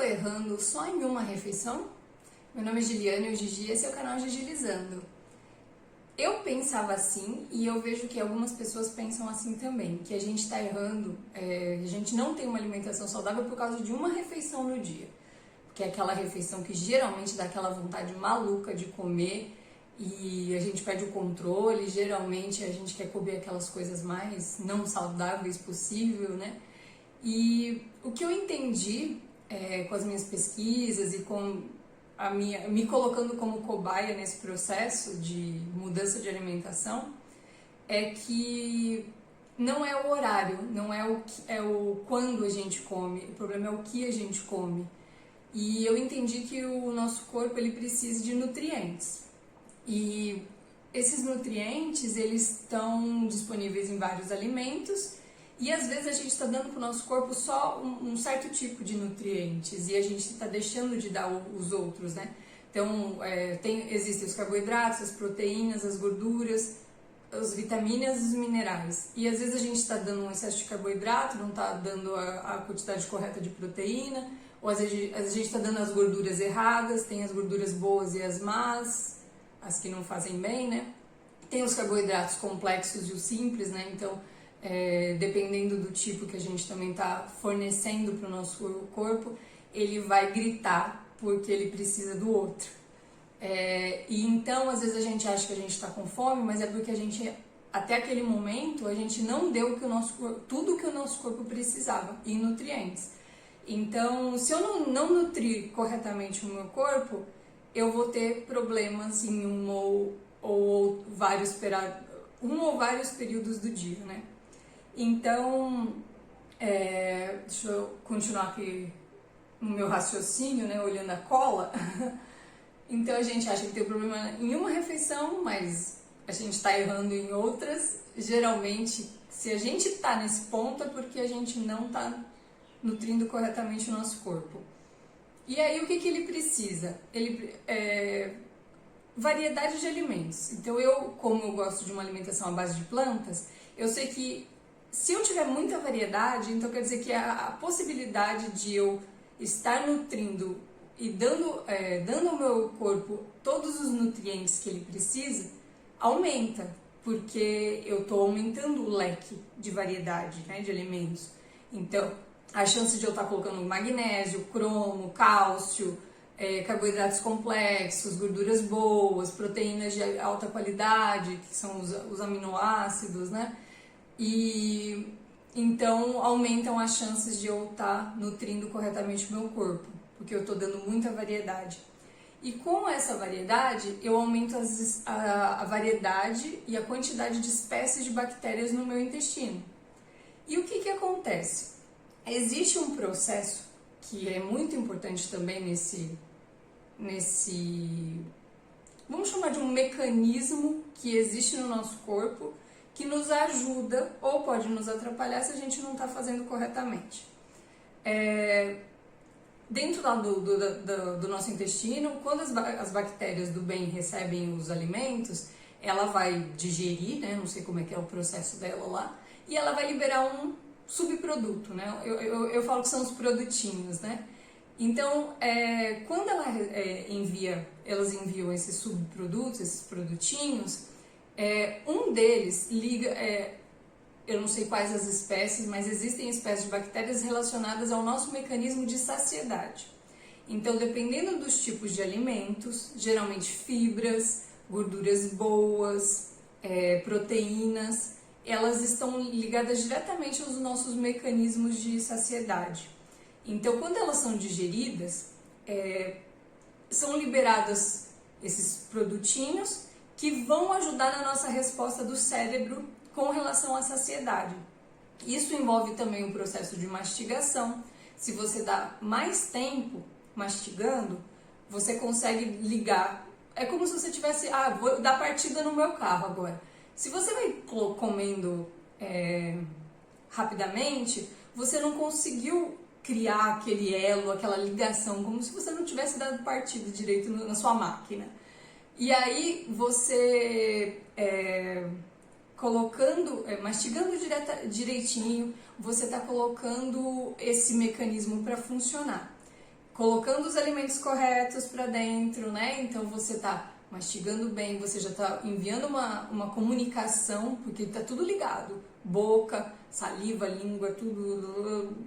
tô errando só em uma refeição? Meu nome é Giliane, o Gigi, esse é o canal Gigilizando. Eu pensava assim e eu vejo que algumas pessoas pensam assim também, que a gente tá errando, a gente não tem uma alimentação saudável por causa de uma refeição no dia. Que é aquela refeição que geralmente dá aquela vontade maluca de comer e a gente perde o controle, geralmente a gente quer comer aquelas coisas mais não saudáveis possível, né? E o que eu entendi com as minhas pesquisas e com me colocando como cobaia nesse processo de mudança de alimentação é que não é o horário, não é o quando a gente come, o problema é o que a gente come. E eu entendi que o nosso corpo ele precisa de nutrientes. E esses nutrientes eles estão disponíveis em vários alimentos e às vezes a gente está dando para o nosso corpo só um certo tipo de nutrientes e a gente está deixando de dar os outros, né? Então, existem os carboidratos, as proteínas, as gorduras, as vitaminas e os minerais. E às vezes a gente está dando um excesso de carboidrato, não está dando a quantidade correta de proteína, ou às vezes a gente está dando as gorduras erradas, tem as gorduras boas e as más, as que não fazem bem, né? Tem os carboidratos complexos e os simples, né? Então, dependendo do tipo que a gente também está fornecendo para o nosso corpo, ele vai gritar porque ele precisa do outro. E então, às vezes a gente acha que a gente está com fome, mas é porque a gente, até aquele momento, a gente não deu tudo que o nosso corpo precisava em nutrientes. Então, se eu não nutrir corretamente o meu corpo, eu vou ter problemas em um ou vários períodos do dia, né? Então, deixa eu continuar aqui no meu raciocínio, né, olhando a cola. Então a gente acha que tem problema em uma refeição, mas a gente está errando em outras. Geralmente, se a gente está nesse ponto é porque a gente não está nutrindo corretamente o nosso corpo. E aí o que ele precisa? Variedade de alimentos. Então como eu gosto de uma alimentação à base de plantas, eu sei que se eu tiver muita variedade, então quer dizer que a possibilidade de eu estar nutrindo e dando ao meu corpo todos os nutrientes que ele precisa, aumenta, porque eu estou aumentando o leque de variedade, né, de alimentos. Então, a chance de eu estar colocando magnésio, cromo, cálcio, carboidratos complexos, gorduras boas, proteínas de alta qualidade, que são os aminoácidos, né? E então aumentam as chances de eu estar nutrindo corretamente o meu corpo, porque eu estou dando muita variedade. E com essa variedade, eu aumento a variedade e a quantidade de espécies de bactérias no meu intestino. E o que acontece? Existe um processo que é muito importante também vamos chamar de um mecanismo que existe no nosso corpo, que nos ajuda ou pode nos atrapalhar se a gente não está fazendo corretamente. Dentro do nosso intestino, quando as bactérias do bem recebem os alimentos, ela vai digerir, né? Não sei como é que é o processo dela lá, e ela vai liberar um subproduto, né? Eu falo que são os produtinhos, né? Então, quando elas enviam esses subprodutos, esses produtinhos, um deles liga, eu não sei quais as espécies, mas existem espécies de bactérias relacionadas ao nosso mecanismo de saciedade. Então, dependendo dos tipos de alimentos, geralmente fibras, gorduras boas, proteínas, elas estão ligadas diretamente aos nossos mecanismos de saciedade. Então, quando elas são digeridas, são liberadas esses produtinhos que vão ajudar na nossa resposta do cérebro com relação à saciedade. Isso envolve também o processo de mastigação. Se você dá mais tempo mastigando, você consegue ligar. É como se você tivesse, vou dar partida no meu carro agora. Se você vai comendo rapidamente, você não conseguiu criar aquele elo, aquela ligação, como se você não tivesse dado partida direito na sua máquina. E aí você mastigando direitinho, você está colocando esse mecanismo para funcionar. colocando os alimentos corretos para dentro, né? Então você tá mastigando bem, você já tá enviando uma comunicação, porque tá tudo ligado. Boca, saliva, língua, tudo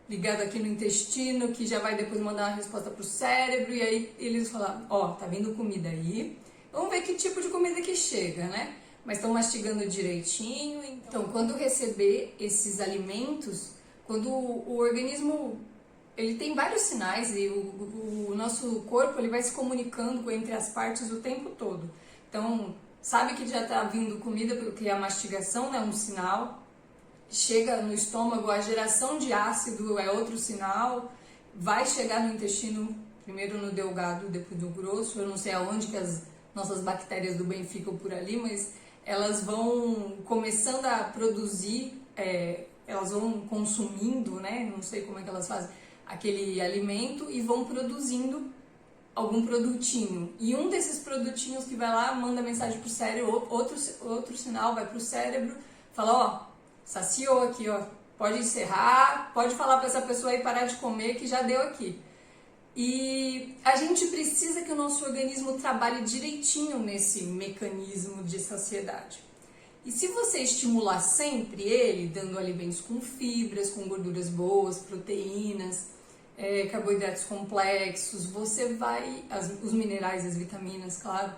ligado aqui no intestino, que já vai depois mandar uma resposta pro cérebro, e aí eles falam, ó, tá vindo comida aí, vamos ver que tipo de comida que chega, né? Mas estão mastigando direitinho. Então, quando receber esses alimentos, quando o organismo, ele tem vários sinais, e o nosso corpo, ele vai se comunicando entre as partes o tempo todo. Então, sabe que já tá vindo comida, porque a mastigação é um sinal. Chega no estômago, a geração de ácido é outro sinal, vai chegar no intestino, primeiro no delgado, depois no grosso. Eu não sei aonde que as nossas bactérias do bem ficam por ali, mas elas vão começando a produzir, elas vão consumindo, né? Não sei como é que elas fazem, aquele alimento, e vão produzindo algum produtinho. E um desses produtinhos que vai lá, manda mensagem pro cérebro, outro sinal vai pro cérebro, fala, ó, saciou aqui, ó, pode encerrar, pode falar para essa pessoa aí parar de comer que já deu aqui. E a gente precisa que o nosso organismo trabalhe direitinho nesse mecanismo de saciedade. E se você estimular sempre ele, dando alimentos com fibras, com gorduras boas, proteínas, carboidratos complexos, você vai, os minerais, as vitaminas, claro,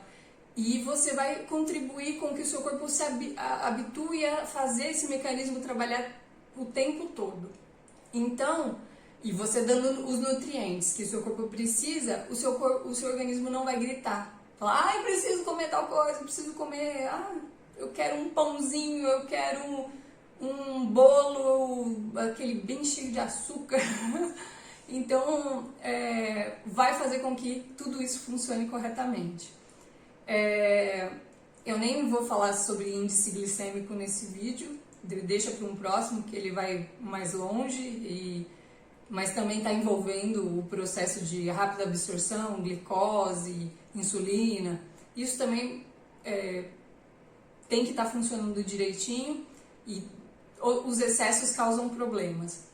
e você vai contribuir com que o seu corpo se habitue a fazer esse mecanismo trabalhar o tempo todo. Então, e você dando os nutrientes que o seu corpo precisa, o seu organismo não vai gritar. Falar, eu preciso comer tal coisa, eu preciso comer, eu quero um pãozinho, eu quero um bolo, aquele bem cheio de açúcar. Então, vai fazer com que tudo isso funcione corretamente. Eu nem vou falar sobre índice glicêmico nesse vídeo, deixa para um próximo que ele vai mais longe, mas também está envolvendo o processo de rápida absorção, glicose, insulina. Isso também tem que estar funcionando direitinho, e os excessos causam problemas.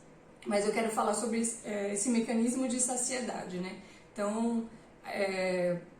Mas eu quero falar sobre esse mecanismo de saciedade, né? Então,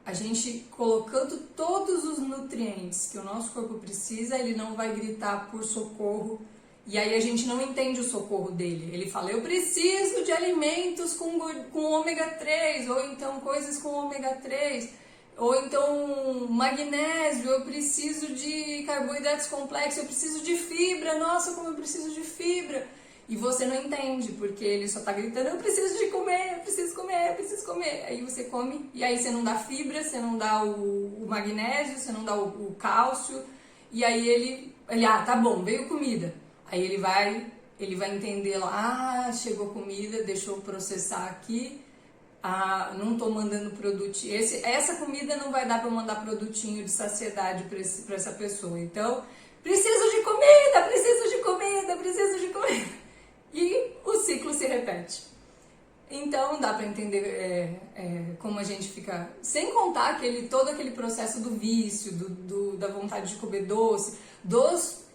a gente colocando todos os nutrientes que o nosso corpo precisa, ele não vai gritar por socorro, e aí a gente não entende o socorro dele. Ele fala, eu preciso de alimentos com ômega 3, ou então coisas com ômega 3, ou então magnésio, eu preciso de carboidratos complexos, eu preciso de fibra, nossa, como eu preciso de fibra. E você não entende, porque ele só tá gritando, eu preciso de comer, eu preciso comer, eu preciso comer. Aí você come, e aí você não dá fibra, você não dá o magnésio, você não dá o cálcio, e aí ele, tá bom, veio comida. Aí ele vai entender lá, chegou comida, deixa eu processar aqui, não tô mandando produtinho, essa comida não vai dar para mandar produtinho de saciedade para essa pessoa. Então, preciso de comida, preciso de comida, preciso de comida. E o ciclo se repete. Então dá para entender como a gente fica, sem contar todo aquele processo do vício, da vontade de comer doce,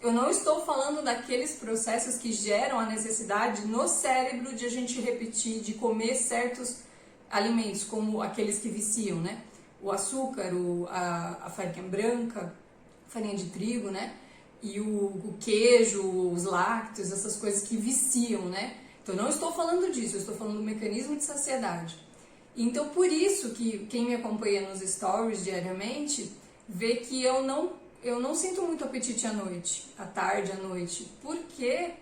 eu não estou falando daqueles processos que geram a necessidade no cérebro de a gente repetir, de comer certos alimentos, como aqueles que viciam, né? O açúcar, a farinha branca, farinha de trigo, né? E o queijo, os lácteos, essas coisas que viciam, né? Então, eu não estou falando disso, eu estou falando do mecanismo de saciedade. Então, por isso que quem me acompanha nos stories diariamente, vê que eu não sinto muito apetite à noite, à tarde, à noite, porque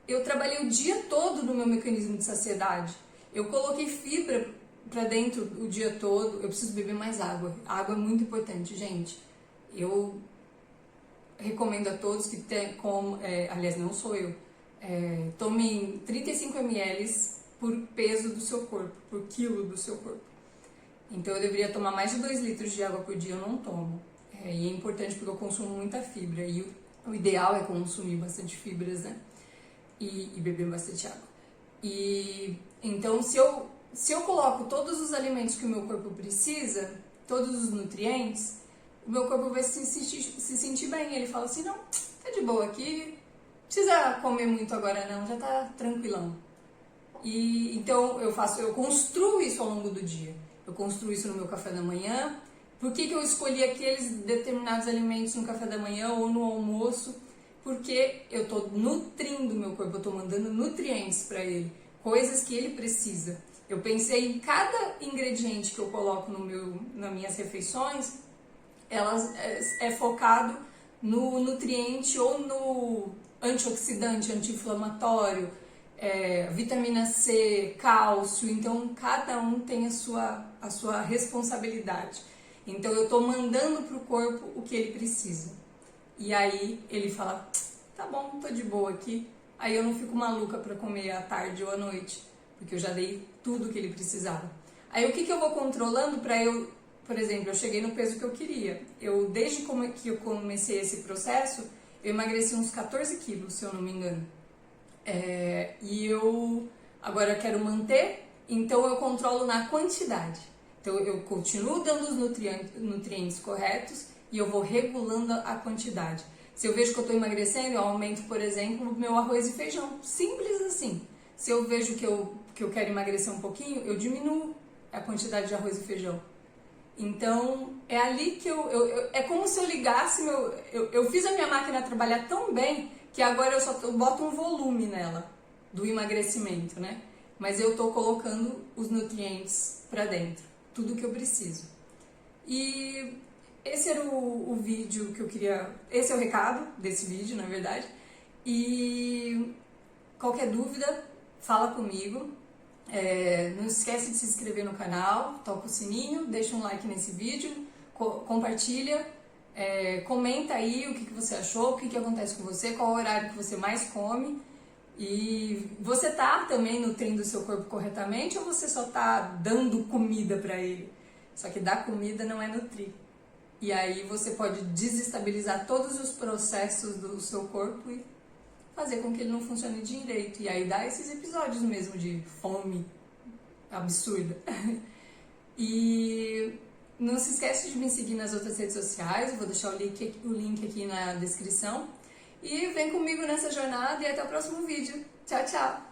eu trabalhei o dia todo no meu mecanismo de saciedade. Eu coloquei fibra para dentro o dia todo, eu preciso beber mais água. A água é muito importante, gente. Eu recomendo a todos que aliás, não sou eu, tomem 35 ml por peso do seu corpo, por quilo do seu corpo. Então eu deveria tomar mais de 2 litros de água por dia, eu não tomo. E é importante porque eu consumo muita fibra, e o ideal é consumir bastante fibras, né? E beber bastante água. E então, se eu coloco todos os alimentos que o meu corpo precisa, todos os nutrientes, o meu corpo vai se sentir bem. Ele fala assim, não, tá de boa aqui, não precisa comer muito agora não, já tá tranquilão. E então eu construo isso ao longo do dia. Eu construo isso no meu café da manhã. Por que eu escolhi aqueles determinados alimentos no café da manhã ou no almoço? Porque eu estou nutrindo o meu corpo, eu estou mandando nutrientes para ele, coisas que ele precisa. Eu pensei em cada ingrediente que eu coloco nas minhas refeições, elas é focado no nutriente ou no antioxidante, anti-inflamatório, vitamina C, cálcio. Então cada um tem a sua responsabilidade. Então eu estou mandando para o corpo o que ele precisa. E aí ele fala, tá bom, tô de boa aqui. Aí eu não fico maluca para comer à tarde ou à noite, porque eu já dei tudo que ele precisava. Aí o que eu vou controlando para eu, por exemplo, eu cheguei no peso que eu queria. Desde que eu comecei esse processo, eu emagreci uns 14 quilos, se eu não me engano. E eu agora quero manter, então eu controlo na quantidade. Então eu continuo dando os nutrientes corretos e eu vou regulando a quantidade. Se eu vejo que eu estou emagrecendo, eu aumento, por exemplo, o meu arroz e feijão. Simples assim. Se eu vejo que eu quero emagrecer um pouquinho, eu diminuo a quantidade de arroz e feijão. Então, é ali que é como se eu ligasse eu fiz a minha máquina trabalhar tão bem que agora eu boto um volume nela do emagrecimento, né? Mas eu tô colocando os nutrientes para dentro, tudo que eu preciso. E esse era o vídeo que eu queria, esse é o recado desse vídeo, na verdade. E qualquer dúvida, fala comigo. Não esquece de se inscrever no canal, toca o sininho, deixa um like nesse vídeo, compartilha, comenta aí o que você achou, o que acontece com você, qual o horário que você mais come. E você tá também nutrindo o seu corpo corretamente ou você só tá dando comida para ele? Só que dar comida não é nutrir. E aí você pode desestabilizar todos os processos do seu corpo e fazer com que ele não funcione direito. E aí dá esses episódios mesmo de fome absurda. E não se esquece de me seguir nas outras redes sociais, eu vou deixar o link aqui na descrição. E vem comigo nessa jornada e até o próximo vídeo. Tchau, tchau!